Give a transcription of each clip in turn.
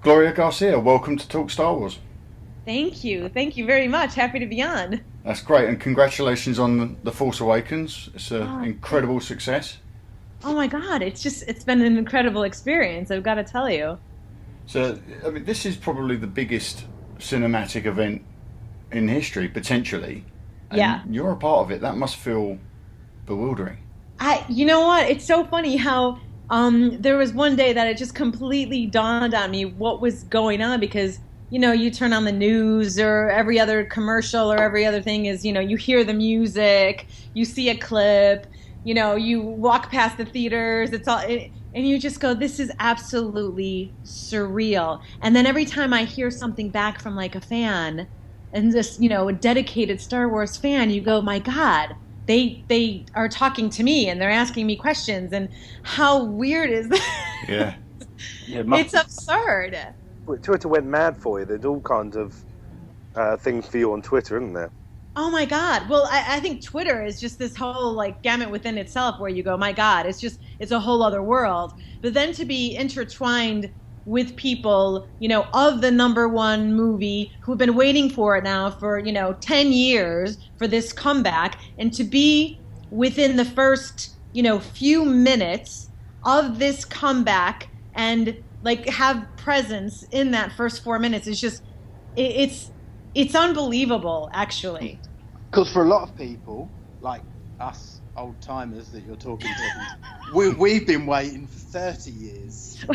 Gloria Garcia, welcome to Talk Star Wars. Thank you. Thank you very much. Happy to be on. That's great, and congratulations on the Force Awakens. It's an Oh, incredible success. oh my God. It's been an incredible experience. I've got to tell you. So, I mean, this is probably the biggest cinematic event in history, potentially. And Yeah. you're a part of it. That must feel bewildering. You know what? It's so funny how there was one day that it just completely dawned on me what was going on because, you turn on the news or every other commercial or every other thing is, you hear the music, you see a clip, you walk past the theaters, and you just go, this is absolutely surreal. And then every time I hear something back from like a fan and just, a dedicated Star Wars fan, you go, my God. They are talking to me and they're asking me questions and how weird is that? Yeah. Yeah, It's absurd. Twitter went mad for you. There's all kinds of things for you on Twitter, isn't there? Oh my God. Well, I think Twitter is just this whole like gamut within itself where you go, my God, it's a whole other world. But then to be intertwined with people, of the number one movie who've been waiting for it now for, 10 years for this comeback and to be within the first, few minutes of this comeback and like have presence in that first 4 minutes is just, it's unbelievable, actually. Because for a lot of people, like us old timers that you're talking to, we've been waiting for 30 years.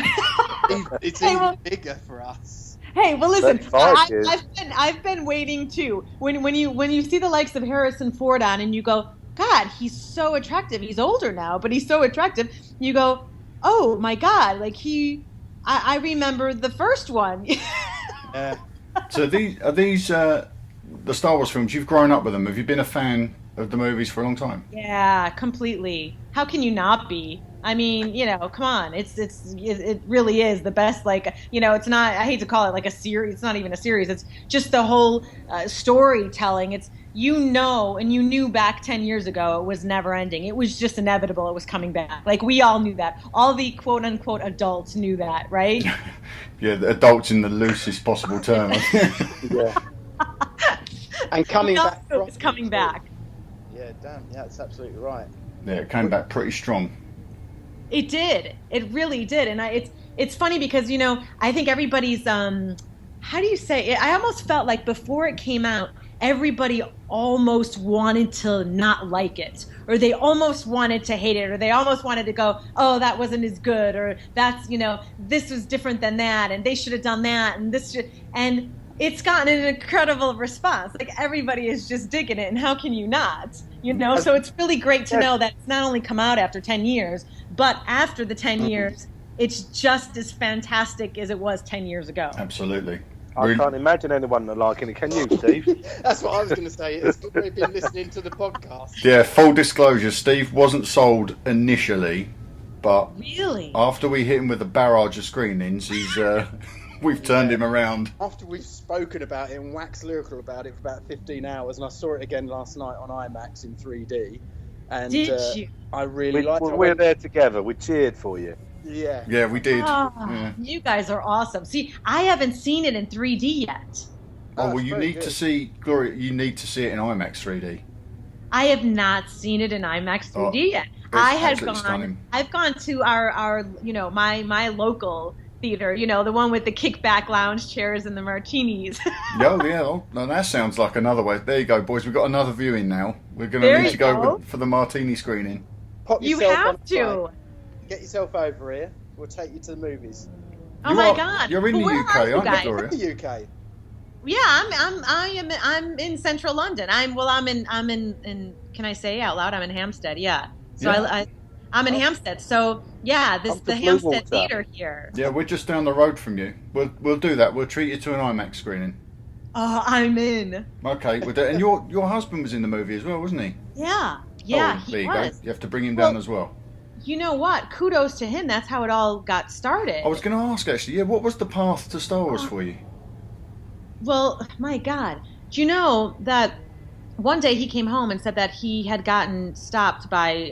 It's even bigger for us. Hey, well, listen, 35 years. I've been waiting too. When you see the likes of Harrison Ford on, and you go, God, he's so attractive. He's older now, but he's so attractive. You go, oh my God, like I remember the first one. Yeah. So these the Star Wars films? You've grown up with them. Have you been a fan of the movies for a long time? Yeah, completely. How can you not be? I mean, come on. It really is the best. Like, it's not. I hate to call it like a series. It's not even a series. It's just the whole storytelling. It's and you knew back 10 years ago it was never ending. It was just inevitable. It was coming back. Like we all knew that. All the quote unquote adults knew that, right? Yeah, the adults in the loosest possible term. Yeah. And coming We all back. knew it was coming back. Yeah, damn. Yeah, that's absolutely right. Yeah, it came back pretty strong. It did. It really did. And it's funny because, I think everybody's, how do you say it? I almost felt like before it came out, everybody almost wanted to not like it, or they almost wanted to hate it, or they almost wanted to go, oh, that wasn't as good, or that's, this was different than that, and they should have done that, and it's gotten an incredible response. Like everybody is just digging it, and how can you not? So it's really great to know that it's not only come out after 10 years, but after the 10 years, it's just as fantastic as it was 10 years ago. Absolutely. I can't imagine anyone not liking it. Can you, Steve? That's what I was going to say. It's we've been listening to the podcast. Yeah, full disclosure, Steve wasn't sold initially, but Really? after we hit him with a barrage of screenings, we've turned him around. After we've spoken about it and waxed lyrical about it for about 15 hours, and I saw it again last night on IMAX in 3D. And Did you? I really liked it. We're there together. We cheered for you. Yeah. Yeah, we did. Oh, Yeah. you guys are awesome. See, I haven't seen it in 3D yet. Oh, well, it's you very need good. to see, Gloria, you need to see it in IMAX 3D. I have not seen it in IMAX 3D Oh, yet. I had absolutely gone. stunning. I've gone to our my local theater. The one with the kickback lounge chairs and the martinis. Oh, yeah. Oh, no, that sounds like another way. There you go, boys. We've got another viewing now. We're going There to need you to go go. for the martini screening. Pop You yourself have on a to. flight. Get yourself over here. We'll take you to the movies. Oh You my are- God! You're in But the where UK, are you aren't you, guys? Gloria? The UK. Yeah, I'm in central London. I'm in. Can I say out loud? I'm in Hampstead. Yeah. So Yeah. I'm in Hampstead. So yeah, Up to the Hampstead Bluewater. Theater here. Yeah, we're just down the road from you. We'll do that. We'll treat you to an IMAX screening. Oh, I'm in. Okay, we'll do. And your husband was in the movie as well, wasn't he? Yeah, Oh, there he you was. go. You have to bring him down Well, as well. You know what? Kudos to him. That's how it all got started. I was going to ask actually. Yeah, what was the path to Star Wars for you? Well, my God. Do you know that one day he came home and said that he had gotten stopped by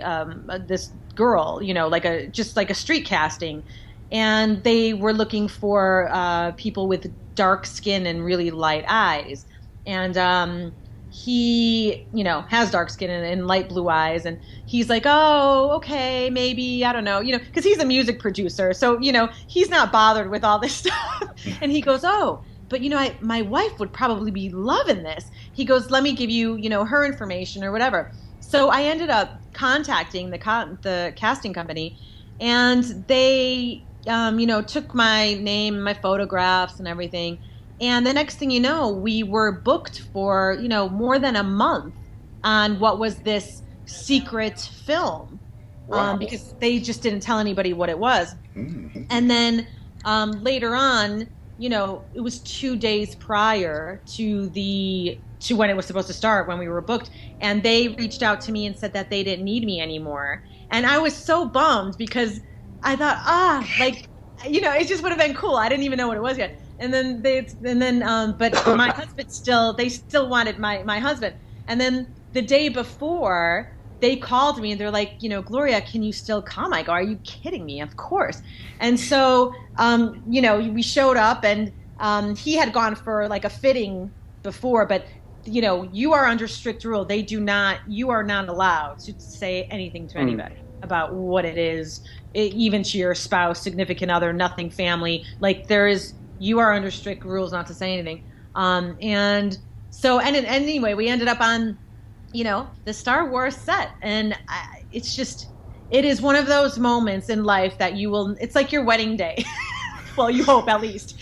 this girl, like a street casting, and they were looking for people with dark skin and really light eyes. And he, has dark skin and light blue eyes, and he's like, oh, okay, maybe, I don't know, because he's a music producer, so he's not bothered with all this stuff. And he goes, oh, but my wife would probably be loving this. He goes, let me give you, her information or whatever. So I ended up contacting the casting company, and they took my name, my photographs and everything. And the next thing you know, we were booked for, more than a month on what was this secret film. Wow. Because they just didn't tell anybody what it was. Mm-hmm. And then later on, it was 2 days prior to when it was supposed to start, when we were booked. And they reached out to me and said that they didn't need me anymore. And I was so bummed because I thought, it just would have been cool. I didn't even know what it was yet. And then but my husband they still wanted my husband. And then the day before, they called me and they're like, Gloria, can you still come? I go, are you kidding me? Of course. And so, we showed up, and he had gone for like a fitting before, but you are under strict rule. You are not allowed to say anything to anybody about what it is, even to your spouse, significant other, nothing, family. Like you are under strict rules not to say anything. And so, anyway, we ended up on, the Star Wars set. And it is one of those moments in life that it's like your wedding day. Well, you hope at least.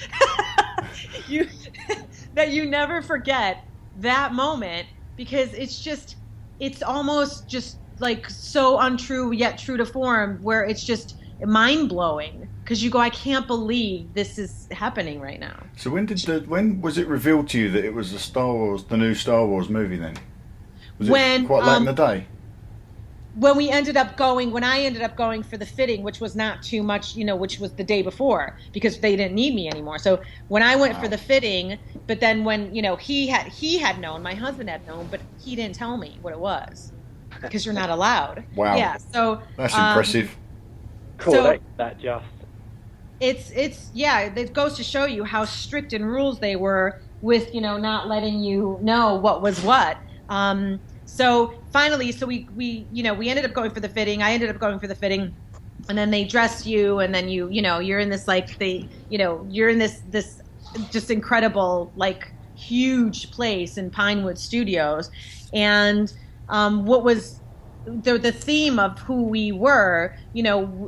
That you never forget that moment, because it's almost just like so untrue yet true to form, where it's just mind-blowing, because you go, I can't believe this is happening right now. So when was it revealed to you that it was the new Star Wars movie then? Was it quite late in the day? When I ended up going for the fitting, which was not too much, which was the day before, because they didn't need me anymore. So when I went for the fitting, but then when, he had known, my husband had known, but he didn't tell me what it was, because you're not allowed. Wow. Yeah. So that's impressive. Cool. So, that just. It goes to show you how strict in rules they were with, not letting you know what was what. So finally, we ended up going for the fitting. I ended up going for the fitting, and then they dress you, and then you're in this you're in this just incredible, like, huge place in Pinewood Studios. And what was the theme of who we were,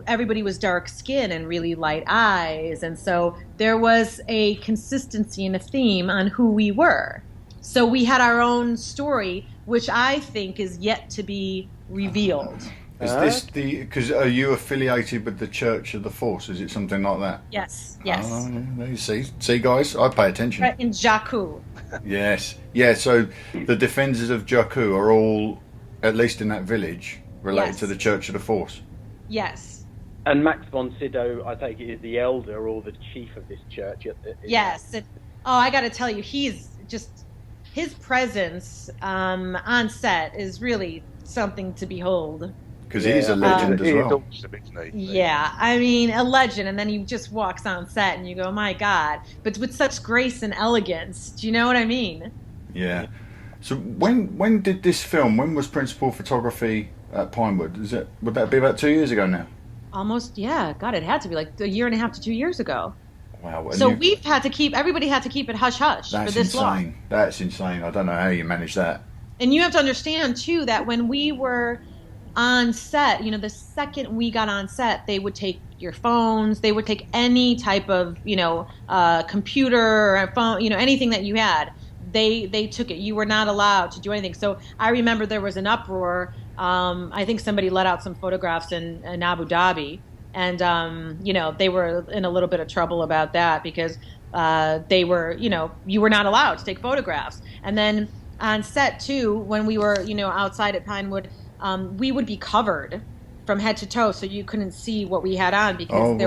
everybody was dark skin and really light eyes, and so there was a consistency and a theme on who we were. So we had our own story, which I think is yet to be revealed. Is this because are you affiliated with the Church of the Force? Is it something like that? Yes. Oh, yeah, you see, guys, I pay attention. Right, in Jakku. Yes, yeah. So the defenders of Jakku are all, at least in that village, related to the Church of the Force. Yes. And Max von Sydow, I take it, is the elder or the chief of this church. Yes. I got to tell you, his presence on set is really something to behold. Because he is a legend as well. Yeah, I mean, a legend, and then he just walks on set, and you go, my God. But with such grace and elegance, do you know what I mean? Yeah. So when did this film? When was principal photography at Pinewood? Would that be about 2 years ago now? Almost, yeah. God, it had to be like a year and a half to 2 years ago. Wow. So everybody had to keep it hush hush for this long. That's insane. I don't know how you manage that. And you have to understand too that when we were on set, the second we got on set, they would take your phones, they would take any type of, computer or phone, anything that you had. They took it. You were not allowed to do anything. So I remember there was an uproar. I think somebody let out some photographs in Abu Dhabi. And, they were in a little bit of trouble about that because they were, you were not allowed to take photographs. And then on set, too, when we were, outside at Pinewood, we would be covered from head to toe so you couldn't see what we had on because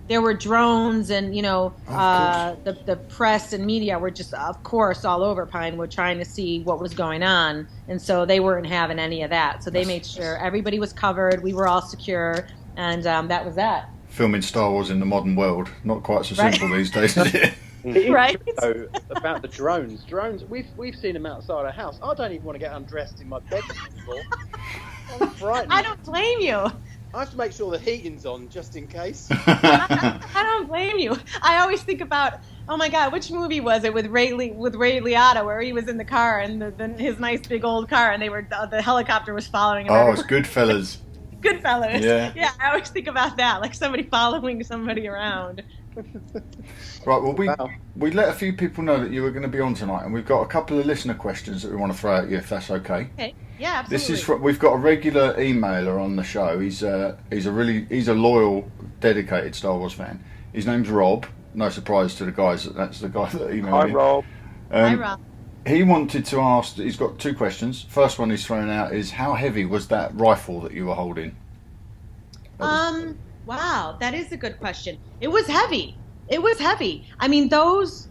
there were drones and, the press and media were just, of course, all over Pinewood trying to see what was going on. And so they weren't having any of that. So they made sure everybody was covered. We were all secure. And that was that. filming Star Wars in the modern world. Not quite so simple these days, is it? It is Right. true, though, about the drones. Drones, we've seen them outside our house. I don't even want to get undressed in my bedroom anymore. I'm frightened. I don't blame you. I have to make sure the heating's on just in case. I don't blame you. I always think about, oh my God, which movie was it with Ray Liotta, where he was in the car and his nice big old car, and the helicopter was following him. Oh, it's Goodfellas. Goodfellas. Yeah. I always think about that, like somebody following somebody around. Right, well, we let a few people know that you were going to be on tonight, and we've got a couple of listener questions that we want to throw at you, if that's okay. Okay. Yeah, absolutely. This is we've got a regular emailer on the show. He's a loyal, dedicated Star Wars fan. His name's Rob. No surprise to the guys that's the guy that emailed Hi, me. Rob. Hi, Rob. He wanted to ask. He's got two questions. First one he's thrown out is, how heavy was that rifle that you were holding? Wow, that is a good question. It was heavy. I mean, those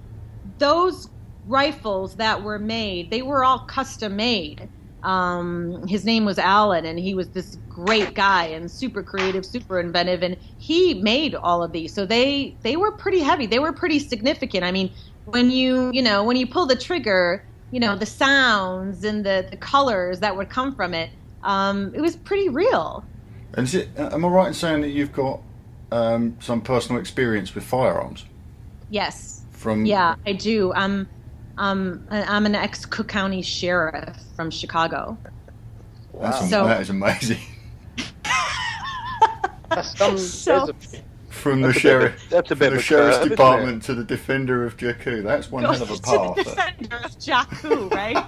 rifles that were made, they were all custom made. His name was Alan, and he was this great guy and super creative, super inventive, and he made all of these. So they were pretty heavy. They were pretty significant. I mean, when you pull the trigger, the sounds and the colors that would come from it, it was pretty real. And am I right in saying that you've got some personal experience with firearms? Yes. From Yeah, I do. I'm an ex-Cook County sheriff from Chicago. That is amazing. From the sheriff's department to the defender of Jakku. That's one hell of a path. To the defender of Jakku, right?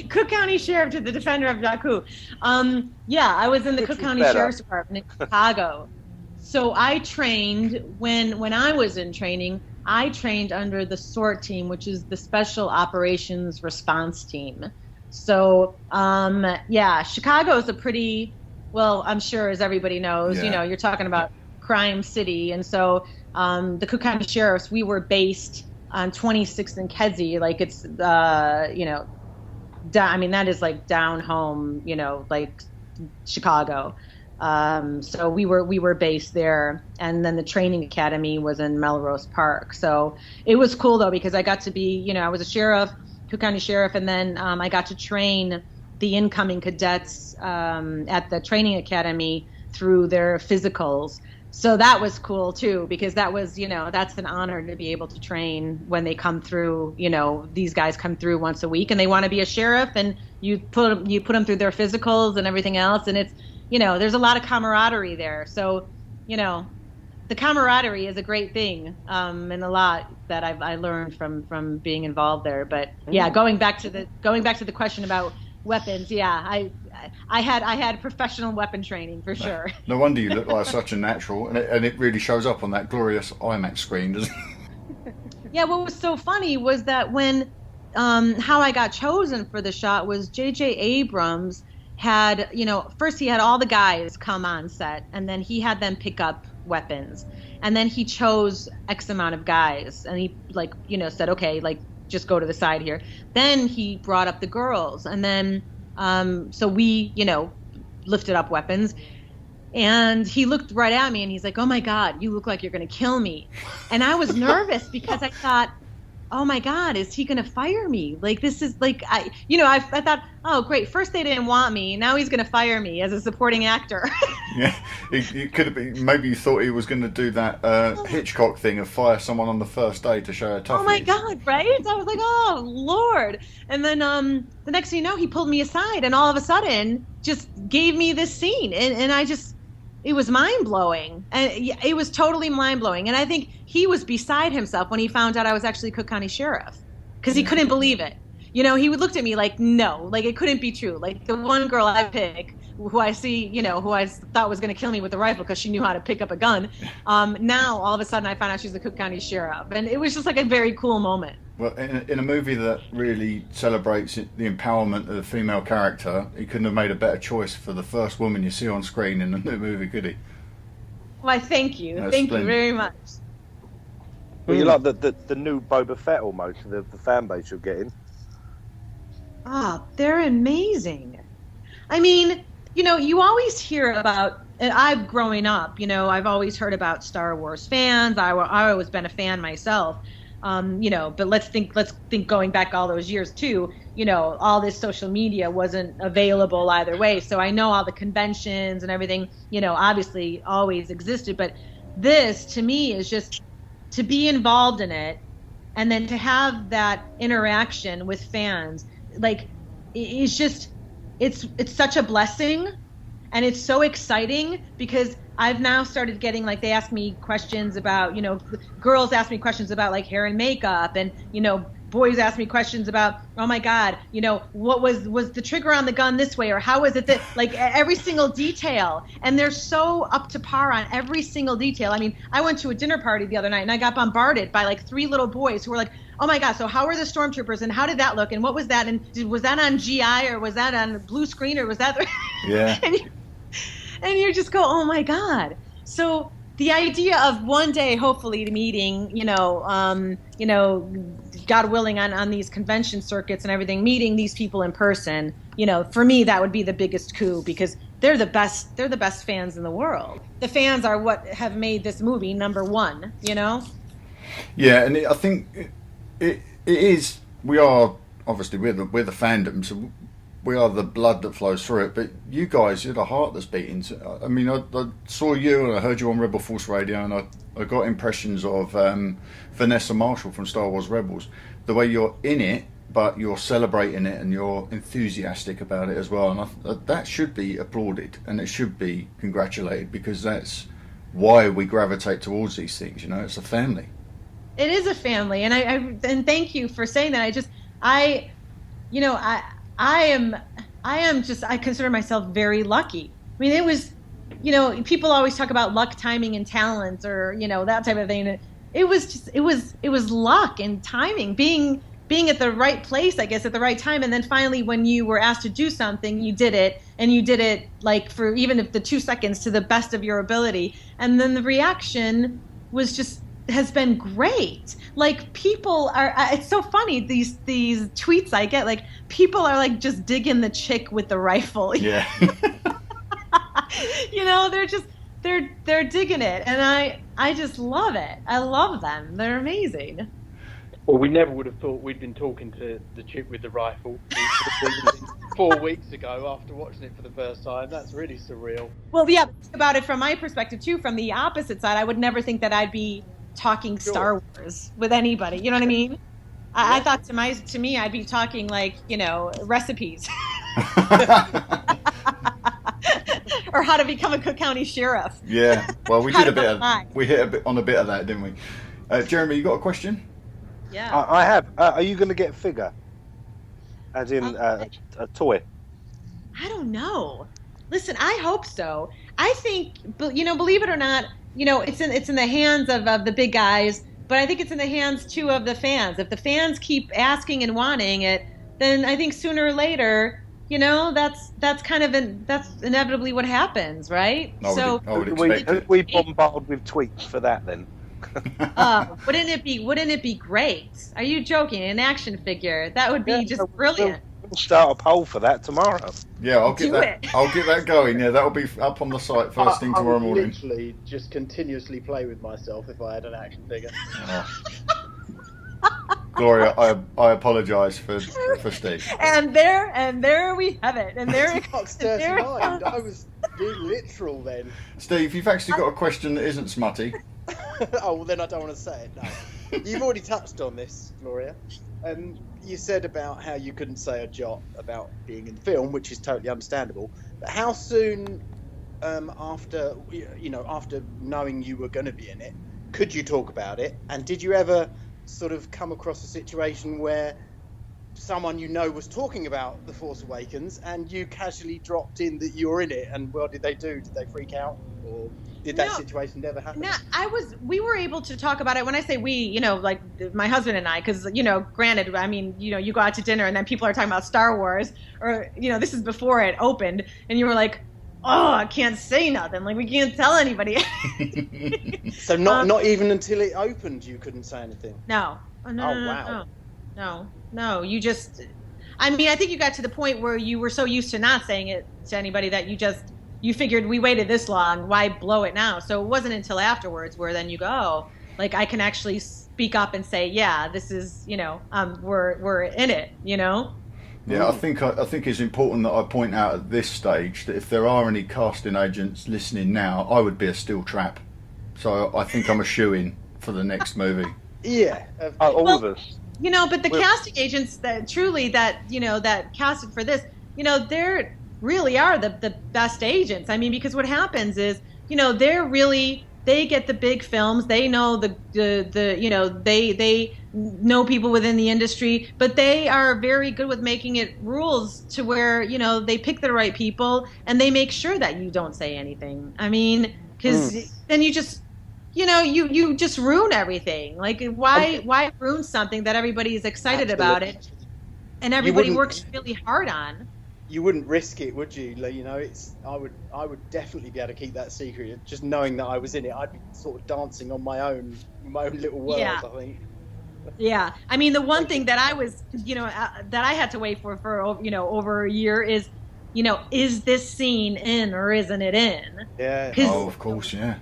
Cook County Sheriff to the defender of Jakku. I was in the Cook County Sheriff's Department in Chicago. So I trained when I was in training. I trained under the SORT team, which is the Special Operations Response Team. So Chicago is a pretty, well, I'm sure as everybody knows, you're talking about crime city, and so the Cook County Sheriffs, we were based on 26th and Kedzie, like it's that is like down home, like Chicago. So we were based there, and then the training academy was in Melrose Park. So it was cool though, because I got to be, I was a sheriff, Cook County Sheriff, and then I got to train the incoming cadets at the training academy through their physicals. So that was cool too, because that was, that's an honor to be able to train when they come through. These guys come through once a week and they want to be a sheriff, and you put them through their physicals and everything else, and it's, there's a lot of camaraderie there. So, the camaraderie is a great thing, and a lot that I learned from being involved there. But yeah, going back to the question about weapons, I had professional weapon training for sure. No wonder you look like such a natural, and it really shows up on that glorious IMAX screen, doesn't it? Yeah, what was so funny was that when how I got chosen for the shot was J.J. Abrams had, first he had all the guys come on set, and then he had them pick up weapons, and then he chose X amount of guys, and he said, okay, just go to the side here. Then he brought up the girls, and then so we, lifted up weapons, and he looked right at me and he's like, oh my God, you look like you're going to kill me. And I was nervous because I thought, oh my God, is he going to fire me? Like, this is like, I thought, oh great, first they didn't want me, now he's going to fire me as a supporting actor. Yeah, it could have been, maybe you thought he was going to do that Hitchcock thing of fire someone on the first day to show how tough Oh my he is. God, right? I was like, oh Lord. And then the next thing you know, he pulled me aside and all of a sudden just gave me this scene, and I just, it was mind-blowing, and it was totally mind-blowing. And I think he was beside himself when he found out I was actually Cook County Sheriff, because he couldn't believe it. He would look at me like, no, like it couldn't be true. Like the one girl I pick, who I see, who I thought was going to kill me with a rifle because she knew how to pick up a gun. Now all of a sudden I found out she's the Cook County Sheriff, and it was just like a very cool moment. Well, in a movie that really celebrates the empowerment of the female character, he couldn't have made a better choice for the first woman you see on screen in the new movie, could he? Why, thank you. That's Thank splendid. you very much. Well, you like the new Boba Fett almost, the fan base you're getting. They're amazing. I mean, you always hear about I've growing up, I've always heard about Star Wars fans. I always been a fan myself. But let's think going back all those years too, all this social media wasn't available either way. So I know all the conventions and everything, obviously always existed. But this to me is just to be involved in it and then to have that interaction with fans. Like, it's such a blessing. And it's so exciting because I've now started getting, like, they ask me questions about, girls ask me questions about, like, hair and makeup, and, boys ask me questions about, oh my God, what was the trigger on the gun this way, or how was it that, like, every single detail. And they're so up to par on every single detail. I mean, I went to a dinner party the other night and I got bombarded by like 3 little boys who were like, oh my God, so how were the stormtroopers and how did that look and what was that, and was that on GI or was that on blue screen or was that yeah. And you just go, oh my God. So the idea of one day, hopefully, meeting, God willing, on these convention circuits and everything, meeting these people in person, for me, that would be the biggest coup because they're the best. They're the best fans in the world. The fans are what have made this movie number one. Yeah, and I think it is. We are obviously we're the fandom, so we are the blood that flows through it, but you guys, you're the heart that's beating. I mean, I saw you and I heard you on Rebel Force Radio, and I got impressions of Vanessa Marshall from Star Wars Rebels. The way you're in it, but you're celebrating it and you're enthusiastic about it as well. And that should be applauded and it should be congratulated because that's why we gravitate towards these things. It's a family. It is a family, and and thank you for saying that. I consider myself very lucky. I mean, it was, people always talk about luck, timing, and talent, or, that type of thing. It was luck and timing, being at the right place, I guess, at the right time. And then finally, when you were asked to do something, you did it, and you did it like for even if the 2 seconds to the best of your ability. And then the reaction has been great. Like, people are, it's so funny, these tweets I get, like, people are like just digging the chick with the rifle. Yeah. They're digging it, and I just love it. I love them. They're amazing. Well, we never would have thought we'd been talking to the chick with the rifle 4 weeks ago after watching it for the first time. That's really surreal. Well, yeah, think about it from my perspective too, from the opposite side. I would never think that I'd be talking Star Wars with anybody. You know what I mean? I thought to me I'd be talking like, recipes. Or how to become a Cook County sheriff. Yeah. Well, we hit a bit on a bit of that, didn't we? Jeremy, you got a question? Yeah. I have. Are you going to get a figure? As in a toy? I don't know. Listen, I hope so. I think, believe it or not, it's in the hands of the big guys, but I think it's in the hands too of the fans. If the fans keep asking and wanting it, then I think sooner or later, that's kind of that's inevitably what happens, right? I would expect it. We bombard with tweets for that then. Wouldn't it be great? Are you joking? An action figure, that would be just brilliant. We'll start a poll for that tomorrow. Yeah, I'll get that going. Yeah, that'll be up on the site first thing tomorrow morning. I would literally just continuously play with myself if I had an action figure. Gloria, I apologise for Steve. And there we have it. And there Fox 39. I was being literal then. Steve, you've actually got a question that isn't smutty. Oh, well, then I don't want to say it. No, you've already touched on this, Gloria. You said about how you couldn't say a jot about being in the film, which is totally understandable. But how soon after knowing you were going to be in it, could you talk about it? And did you ever sort of come across a situation where someone was talking about The Force Awakens and you casually dropped in that you were in it? And what did they do? Did they freak out? Or did that situation never happen? No, we were able to talk about it. When I say we, like my husband and I, because, granted, I mean, you go out to dinner and then people are talking about Star Wars, or, this is before it opened, and you were like, oh, I can't say nothing. Like, we can't tell anybody. So not even until it opened you couldn't say anything? No. No. You just, I mean, I think you got to the point where you were so used to not saying it to anybody that you just you figured we waited this long, why blow it now? So it wasn't until afterwards where then you go, oh, like I can actually speak up and say, yeah, this is, we're in it, Yeah, I think it's important that I point out at this stage that if there are any casting agents listening now, I would be a steel trap. So I think I'm a shoo-in for the next movie. Yeah, All of us. But the casting agents that casted for this, they're really are the best agents. I mean, because what happens is, they get the big films. They know they know people within the industry, but they are very good with making it rules to where, they pick the right people and they make sure that you don't say anything. I mean, because then you just, you just ruin everything. Like, why ruin something that everybody is excited about it and everybody works really hard on? You wouldn't risk it, would you? Like, I would definitely be able to keep that secret. Just knowing that I was in it, I'd be sort of dancing on my own little world. Yeah. I think. Yeah, I mean, the one thing that I was, that I had to wait for over a year is, is this scene in or isn't it in? Yeah. Oh, of course, yeah.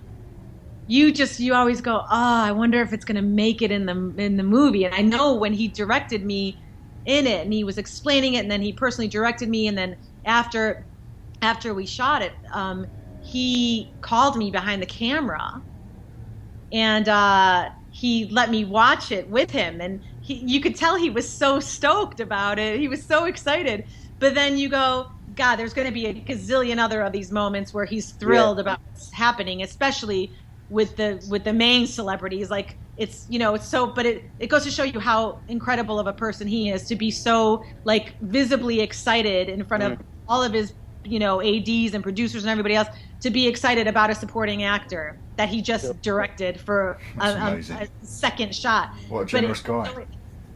You always go, I wonder if it's going to make it in the movie. And I know when he directed me in it and he was explaining it and then he personally directed me and then after we shot it, he called me behind the camera and he let me watch it with him and you could tell he was so stoked about it. He was so excited. But then you go, God, there's going to be a gazillion other of these moments where he's thrilled about what's happening, especially with the main celebrities. Like, it's, it's so, but it goes to show you how incredible of a person he is to be so, like, visibly excited in front of all of his, ADs and producers and everybody else, to be excited about a supporting actor that he just directed for a second shot. What a generous guy.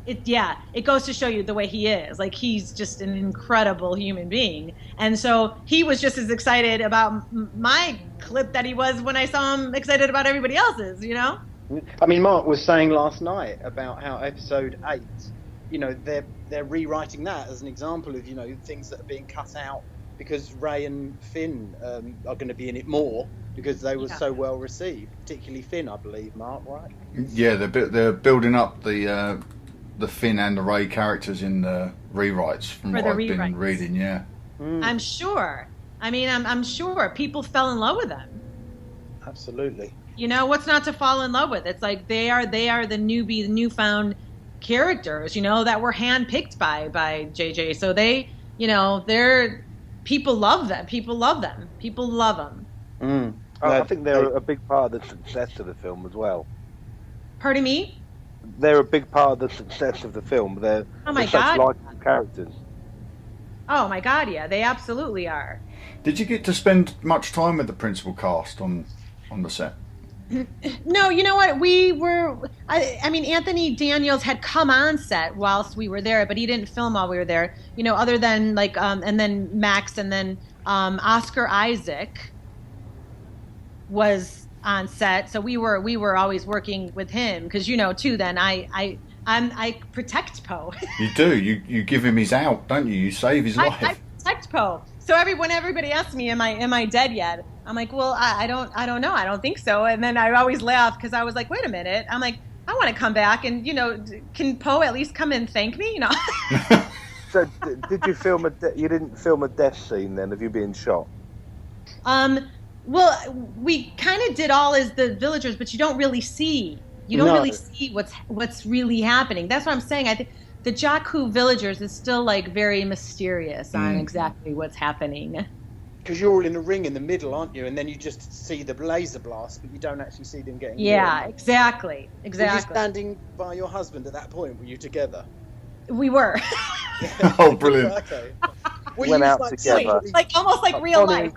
It goes to show you the way he is. Like, he's just an incredible human being. And so he was just as excited about my clip that he was when I saw him excited about everybody else's, I mean, Mark was saying last night about how episode 8, they're rewriting that as an example of, things that are being cut out because Ray and Finn are going to be in it more because they were so well received, particularly Finn, I believe, Mark, right? Yeah, they're building up the Finn and the Ray characters in the rewrites from what I've been reading, yeah. I'm sure. I mean, I'm sure people fell in love with them. Absolutely. What's not to fall in love with? It's like they are the newfound characters, that were handpicked by JJ. So they, people love them. People love them. People love them. I think they're a big part of the success of the film as well. Pardon me? They're a big part of the success of the film. They're such likable characters. Oh my God, yeah, they absolutely are. Did you get to spend much time with the principal cast on the set? No, you know what? We were. I mean, Anthony Daniels had come on set whilst we were there, but he didn't film while we were there. Other than and then Max, and then Oscar Isaac was on set, so we were always working with him because too. Then I protect Poe. You do. You give him his out, don't you? You save his life. I protect Poe. So when everybody asks me, am I dead yet? I'm like, well, I don't know. I don't think so. And then I always laugh because I was like, wait a minute. I'm like, I want to come back and can Poe at least come and thank me? So did you film you didn't film a death scene then of you being shot? Well, we kind of did all as the villagers, but you don't really see. You don't really see what's really happening. That's what I'm saying. I think the Jakku villagers is still like very mysterious on exactly what's happening. Because you're all in a ring in the middle, aren't you? And then you just see the laser blast, but you don't actually see them getting near. Exactly. Were you standing by your husband at that point? Were you together? We were. Oh, brilliant. Okay. We went out together. Like almost like real life.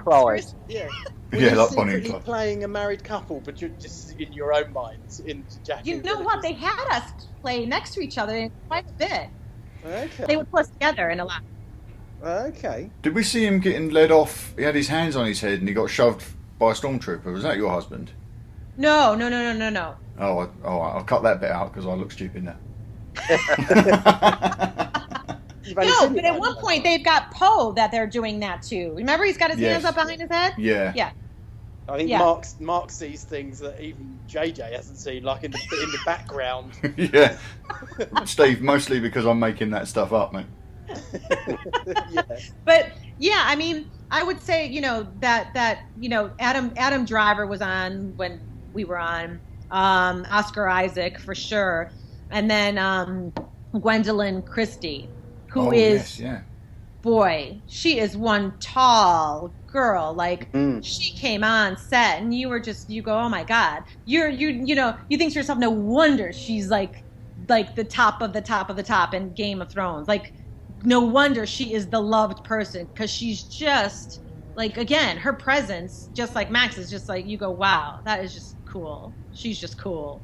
Yeah. Yeah, like Bonnie and Clyde. Clyde. Playing a married couple, but you're just in your own minds in Jakku. You know what? They had us play next to each other quite a bit. Okay. They would put us together in a lot. Okay. Did we see him getting led off? He had his hands on his head and he got shoved by a stormtrooper. Was that your husband? No. Oh, I'll cut that bit out because I look stupid now. You've only No, seen but it at one point they've got Poe that they're doing that too. Remember, he's got his hands up behind his head. Yeah. Yeah. I think Yeah. Mark sees things that even JJ hasn't seen, like in the background. Yeah. Steve, mostly because I'm making that stuff up, mate. Yeah. But yeah, I mean, I would say, you know, that you know, Adam Driver was on when we were on, Oscar Isaac for sure, and then Gwendolyn Christie, who is, boy, she is one tall girl. Like she came on set, and you go, oh my God, you know, you think to yourself, no wonder she's like the top of the top of the top in Game of Thrones, like. No wonder she is the loved person, because she's just like, again, her presence, just like Max, is just like, you go, wow, that is just cool. She's just cool.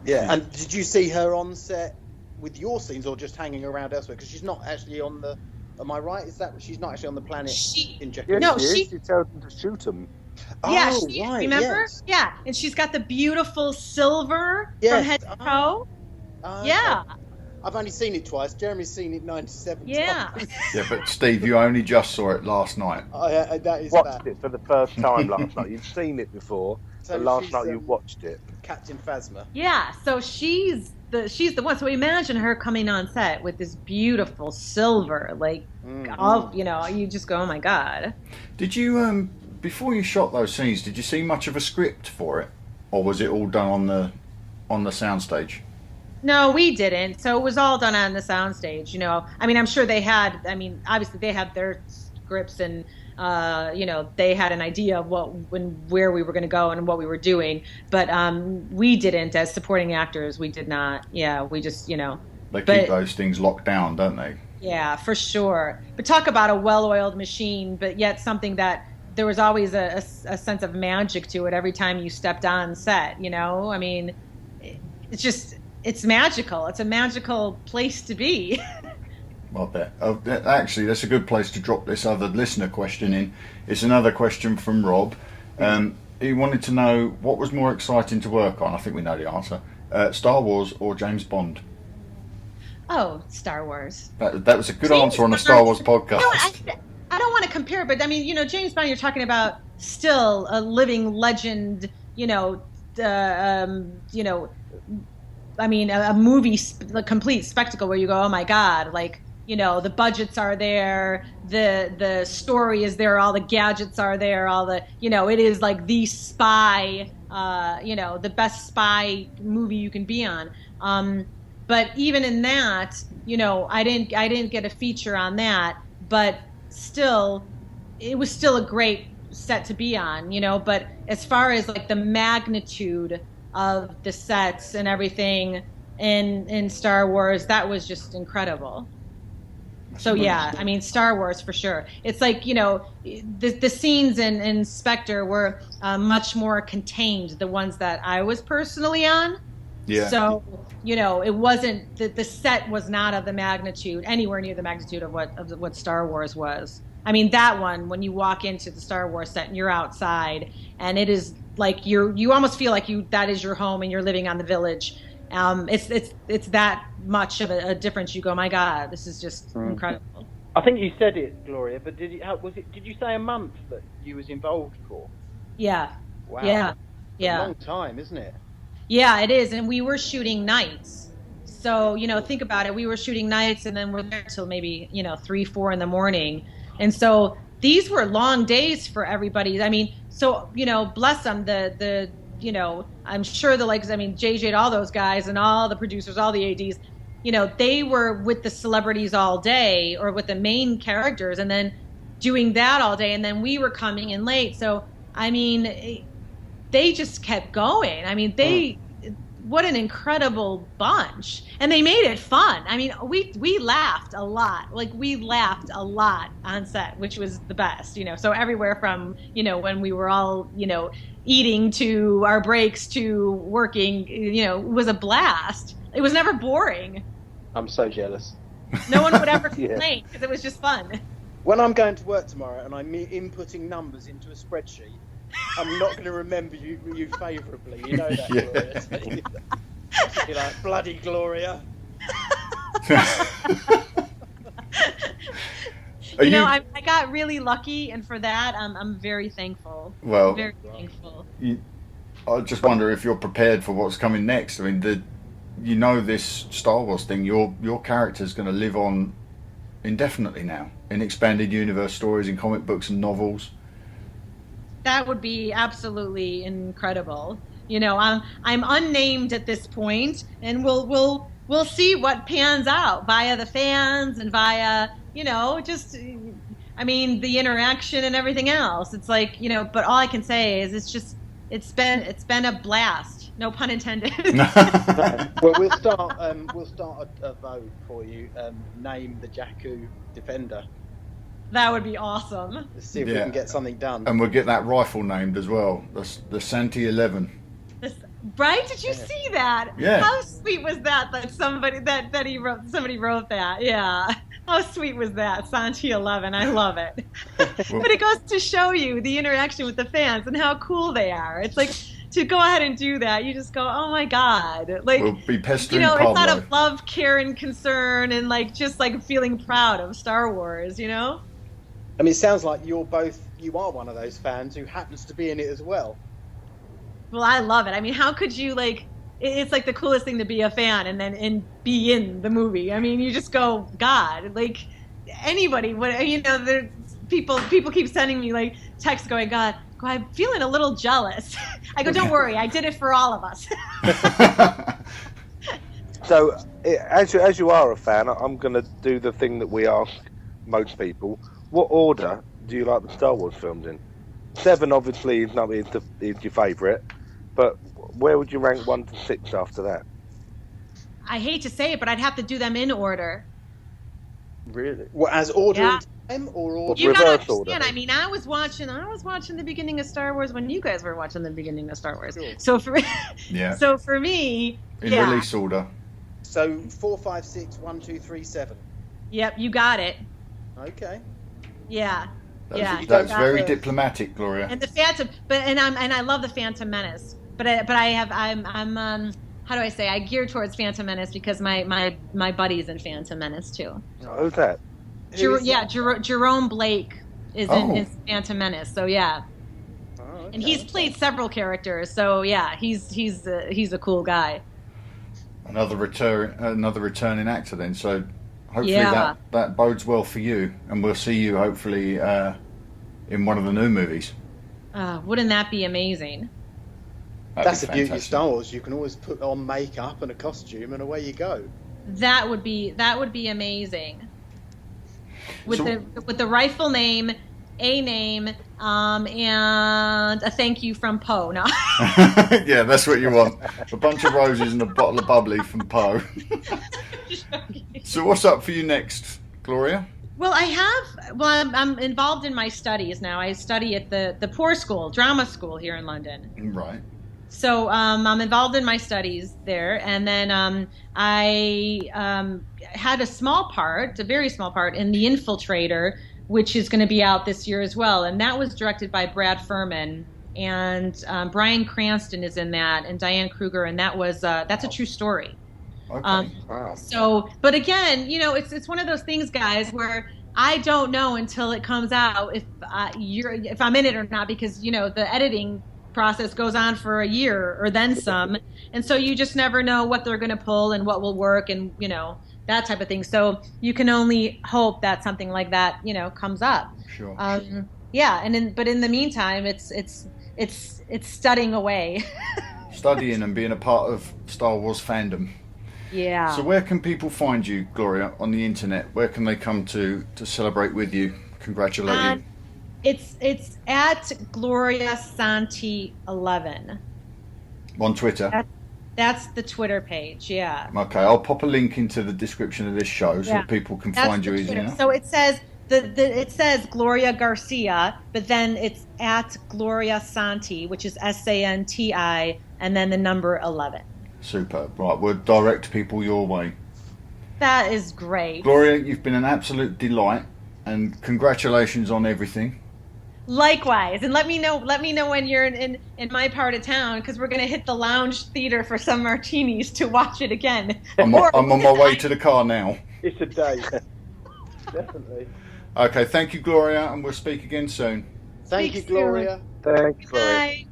Yeah. And did you see her on set with your scenes, or just hanging around elsewhere? Because she's not actually on the. Am I right? Is that she's not actually on the planet in Jakku? Yeah, No, she tells them to shoot them. Yeah, Oh, she, right, remember? yes. Yeah, and she's got the beautiful silver Yes. from head to toe. Yeah. Okay. I've only seen it twice. Jeremy's seen it 97 Yeah. times. Yeah, but Steve, you only just saw it last night. That is Watched bad. it for the first time last night. You'd seen it before, So but last she's, night you watched it. Captain Phasma. Yeah, so she's the one. So imagine her coming on set with this beautiful silver, like, all, you know, you just go, oh my God. Did you, before you shot those scenes, did you see much of a script for it? Or was it all done on the soundstage? No, we didn't. So it was all done on the soundstage, you know. I mean, I'm sure they had, I mean, obviously they had their scripts, and, you know, they had an idea of where we were going to go and what we were doing. But we didn't, as supporting actors, we did not. Yeah, we just, you know. They keep those things locked down, don't they? Yeah, for sure. But talk about a well-oiled machine, but yet something that there was always a sense of magic to it every time you stepped on set, you know? I mean, it's just... It's magical. It's a magical place to be. I bet. Actually, that's a good place to drop this other listener question in. It's another question from Rob. He wanted to know what was more exciting to work on. I think we know the answer. Star Wars or James Bond? Oh, Star Wars. That was a good answer on a Star Wars podcast. No, I don't want to compare, but I mean, you know, James Bond, you're talking about still a living legend, you know, I mean, a movie, a complete spectacle where you go, oh my God, like, you know, the budgets are there, the story is there, all the gadgets are there, all the, you know, it is like the spy, you know, the best spy movie you can be on. But even in that, you know, I didn't get a feature on that, but still, it was still a great set to be on, you know. But as far as like the magnitude of the sets and everything in Star Wars, that was just incredible. So yeah, I mean, Star Wars for sure. It's like, you know, the scenes in Spectre were much more contained, the ones that I was personally on. Yeah. So, you know, it wasn't the set was not of the magnitude, anywhere near the magnitude of what Star Wars was. I mean, that one, when you walk into the Star Wars set and you're outside, and it is like you almost feel like that is your home and you're living on the village. It's that much of a difference. You go, my God, this is just incredible. I think you said it, Gloria, but did you say a month that you was involved for? Yeah. Wow. Yeah. Yeah. A long time, isn't it? Yeah, it is. And we were shooting nights. So, you know, think about it. We were shooting nights, and then we're there till maybe, you know, 3, 4 in the morning. And so these were long days for everybody. I mean, so, you know, bless them, the you know, I'm sure JJ and all those guys and all the producers, all the ADs, you know, they were with the celebrities all day, or with the main characters, and then doing that all day. And then we were coming in late. So, I mean, they just kept going. I mean, what an incredible bunch. And they made it fun. I mean, we laughed a lot. Like, we laughed a lot on set, which was the best, you know. So everywhere from, you know, when we were all, you know, eating to our breaks to working, you know, it was a blast. It was never boring. I'm so jealous. No one would ever complain, because it was just fun. When I'm going to work tomorrow and I'm inputting numbers into a spreadsheet, I'm not going to remember you favourably. You know that, Yeah. Gloria. You're like, bloody Gloria. I got really lucky, and for that, I'm very thankful. Well, Very thankful. I just wonder if you're prepared for what's coming next. I mean, this Star Wars thing, your character's going to live on indefinitely now in expanded universe stories, in comic books and novels. That would be absolutely incredible. I'm unnamed at this point, and we'll see what pans out via the fans and via the interaction and everything else. It's like, but all I can say is it's been a blast. No pun intended. Well, we'll start a vote for you. Name the Jakku Defender. That would be awesome. Let's see if we can get something done. And we'll get that rifle named as well. The Santi 11. Right? Did you see that? Yeah. How sweet was that somebody wrote that? Yeah. How sweet was that? Santi 11. I love it. But it goes to show you the interaction with the fans and how cool they are. It's like, to go ahead and do that, you just go, oh my God. Like, we'll be pestering it's Pablo. out of love, care, and concern, and just feeling proud of Star Wars, I mean, it sounds like you are one of those fans who happens to be in it as well. Well, I love it. I mean, how could you it's like the coolest thing to be a fan and be in the movie. I mean, you just go, God, anybody would, people keep sending me texts going, God, I'm feeling a little jealous. I go, don't worry, I did it for all of us. So, as you are a fan, I'm going to do the thing that we ask most people. What order do you like the Star Wars films in? 7 obviously is your favourite, but where would you rank 1 to 6 after that? I hate to say it, but I'd have to do them in order. Really? Well, as order Yeah. in time or order? You gotta Reverse order. understand. I mean, I was watching the beginning of Star Wars when you guys were watching the beginning of Star Wars. Sure. So for Yeah. so for me, In yeah. release order. So 4, 5, 6, 1, 2, 3, 7. Yep, you got it. Okay. Yeah. That's, Yeah. that's You very got it. diplomatic, Gloria. And the Phantom, and I love the Phantom Menace, but I'm how do I say? I gear towards Phantom Menace because my buddy's in Phantom Menace too. Who's that? Who is that? Jerome Blake is in Phantom Menace. So yeah, Oh, okay. and he's played several characters. So yeah, he's a cool guy. Another returning actor then. So hopefully Yeah. that bodes well for you, and we'll see you hopefully in one of the new movies. Wouldn't that be amazing? That's the beauty of Star Wars. You can always put on makeup and a costume, and away you go. That would be amazing. With the rightful name, a name, and a thank you from Poe. No. Yeah, that's what you want. A bunch of roses and a bottle of bubbly from Poe. So what's up for you next, Gloria? Well, I'm involved in my studies now. I study at the Poor School, drama school here in London. Right. So I'm involved in my studies there, and then I had a very small part in The Infiltrator, which is going to be out this year as well, and that was directed by Brad Furman, and Bryan Cranston is in that, and Diane Kruger, and that's a true story. Okay. Wow. So, but again, it's one of those things, guys, where I don't know until it comes out if I'm in it or not, because the editing process goes on for a year or then some, and so you just never know what they're going to pull and what will work, and that type of thing. So you can only hope that something like that comes up. Sure. Yeah, but in the meantime, it's studying away. Studying and being a part of Star Wars fandom. Yeah. So where can people find you, Gloria, on the internet? Where can they come to celebrate with you, congratulate you? It's at Gloria Santi 11. On Twitter? That's the Twitter page, yeah. Okay, I'll pop a link into the description of this show so Yeah. that people can That's find you the easy Twitter. enough. So it says it says Gloria Garcia, but then it's at Gloria Santi, which is Santi, and then the number 11. Superb. Right, we'll direct people your way. That is great. Gloria, you've been an absolute delight, and congratulations on everything. Likewise, and let me know when you're in my part of town, because we're going to hit the lounge theater for some martinis to watch it again. I'm on my way to the car now. It's a day. Definitely. Okay, thank you, Gloria, and we'll speak again soon. Thank Speak you, Gloria. Thanks, Gloria. Bye.